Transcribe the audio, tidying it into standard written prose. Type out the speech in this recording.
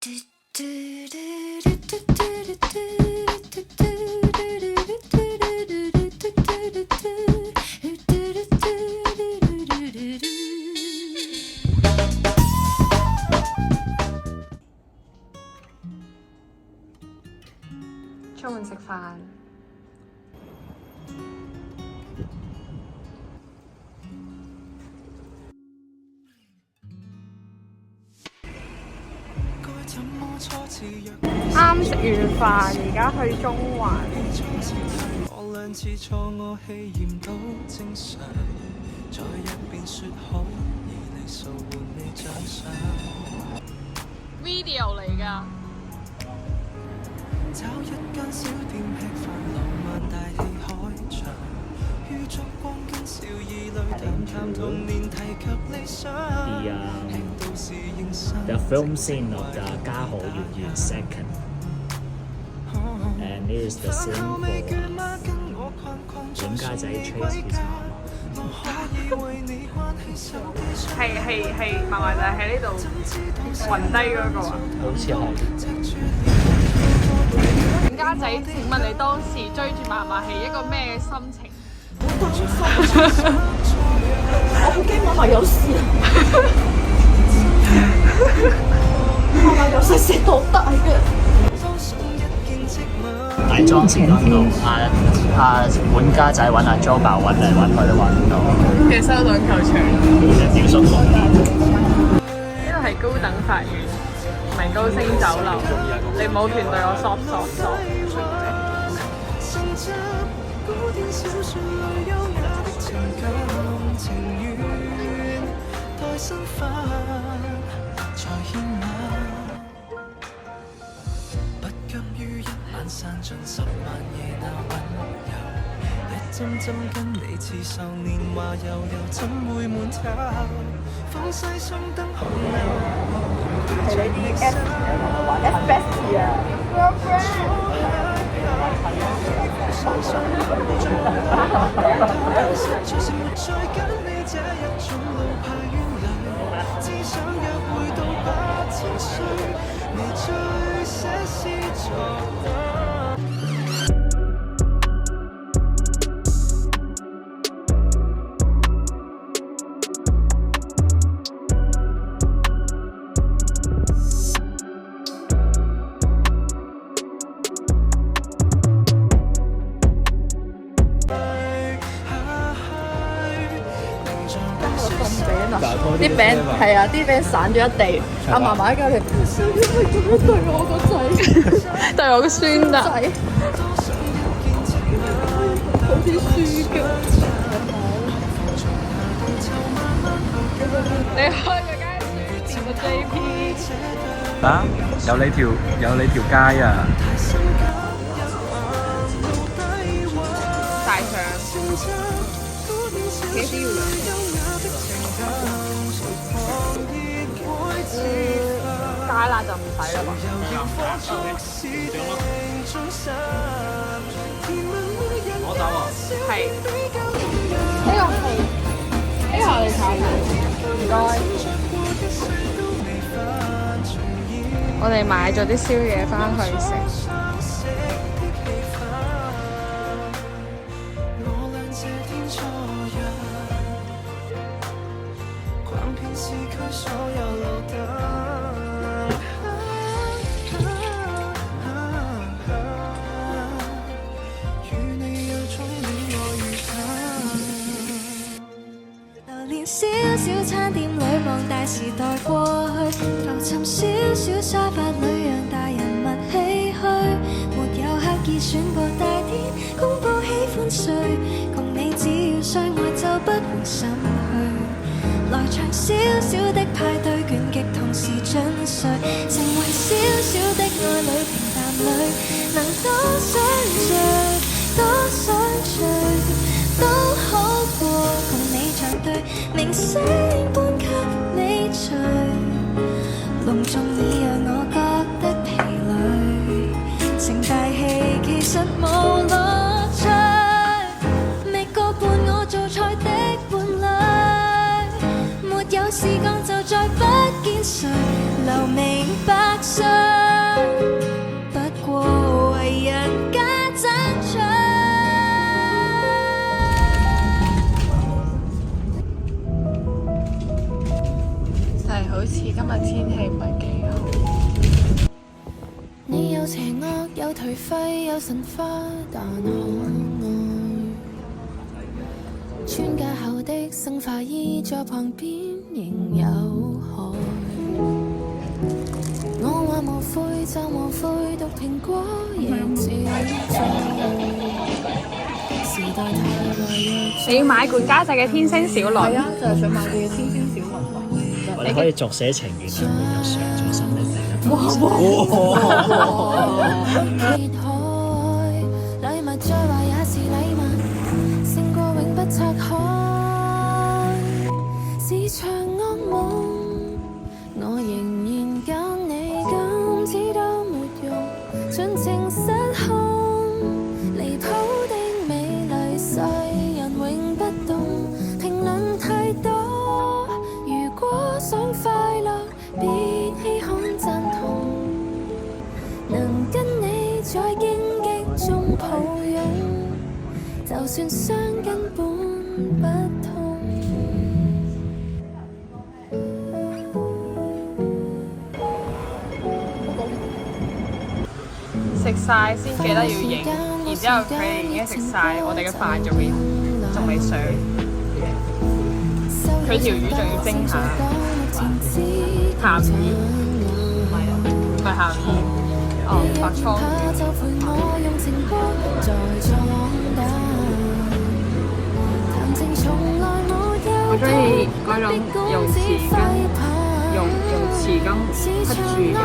出門食飯。啱食完飯，而家去中環。video 嚟㗎。找一間小店吃飯，浪漫大氣海場，於燭光跟笑意裏談談童年提及理想。The film scene of the 家好月圓 second, and this is the scene for 本家仔 Trace 係嫲嫲仔喺呢度暈低嗰個啊？好似係。本家仔，請問你當時追住嫲嫲係一個咩心情？我好驚嫲嫲有事啊！嫲嫲由細食到大嘅。大裝時嗰度，本家仔揾阿 Jo 爸揾嚟揾去都揾唔到。嘅修頓球場。小叔公園。呢度係高等法院，唔係高升酒樓。你冇權對我索。散盡10萬夜那溫柔，一針針跟你刺繡，年華悠悠，怎會悶透？放西送燈紅樓，係你啲 F bestie 啊 啲餅係啊，啲餅散咗一地，阿嫲嫲喺隔離，點解咁樣對我個仔？對我個孫啊！好似輸㗎。你開個街市個 JP 啊！有你條街啊！大腸幾時要加辣就唔使啦嘛。我走啊！係呢個係我哋炒嘅，唔該。我哋買咗啲宵夜翻去食。小小餐店裏望大時代過去，浮沉小小沙發裏讓大人物唏噓，沒有刻意選過大天公佈喜歡誰，共你只要相愛就不會心虛，來場小小的派對，倦極同時進睡，成為小小的愛侶平淡裏，能多想聚多想聚都好過共你像對明星般給你隨，隆重已讓我覺得疲累，成大戲其實無樂趣，覓個伴我做菜的伴侶，沒有試過就再不見誰留名百歲。有邪惡，有頹廢，有神化，但可愛。穿架後的生化衣在旁邊仍有害。我話無悔就無悔，毒蘋果仍照在。時代太壞你要買罐家仔嘅天星小輪。係啊，就係想買佢嘅天星小輪。我哋可以續寫情緣啊！沒有上咗心的第一封信。撇開禮物，再壞也是禮物，勝過永不拆開。是場惡夢，我仍然揀你，今次都沒用，盡情失控，離譜的美麗，世人永不懂，評論太多。如果想快樂，別稀罕贊同，能跟你在荊棘中抱擁，就算傷根本不痛。食晒先記得要影，然之後佢哋已經食晒，我哋嘅飯仲未上，佢條魚仲要蒸下，鹹魚，唔係鹹魚，白湯。我中意嗰種用匙羹，用匙羹吸住油。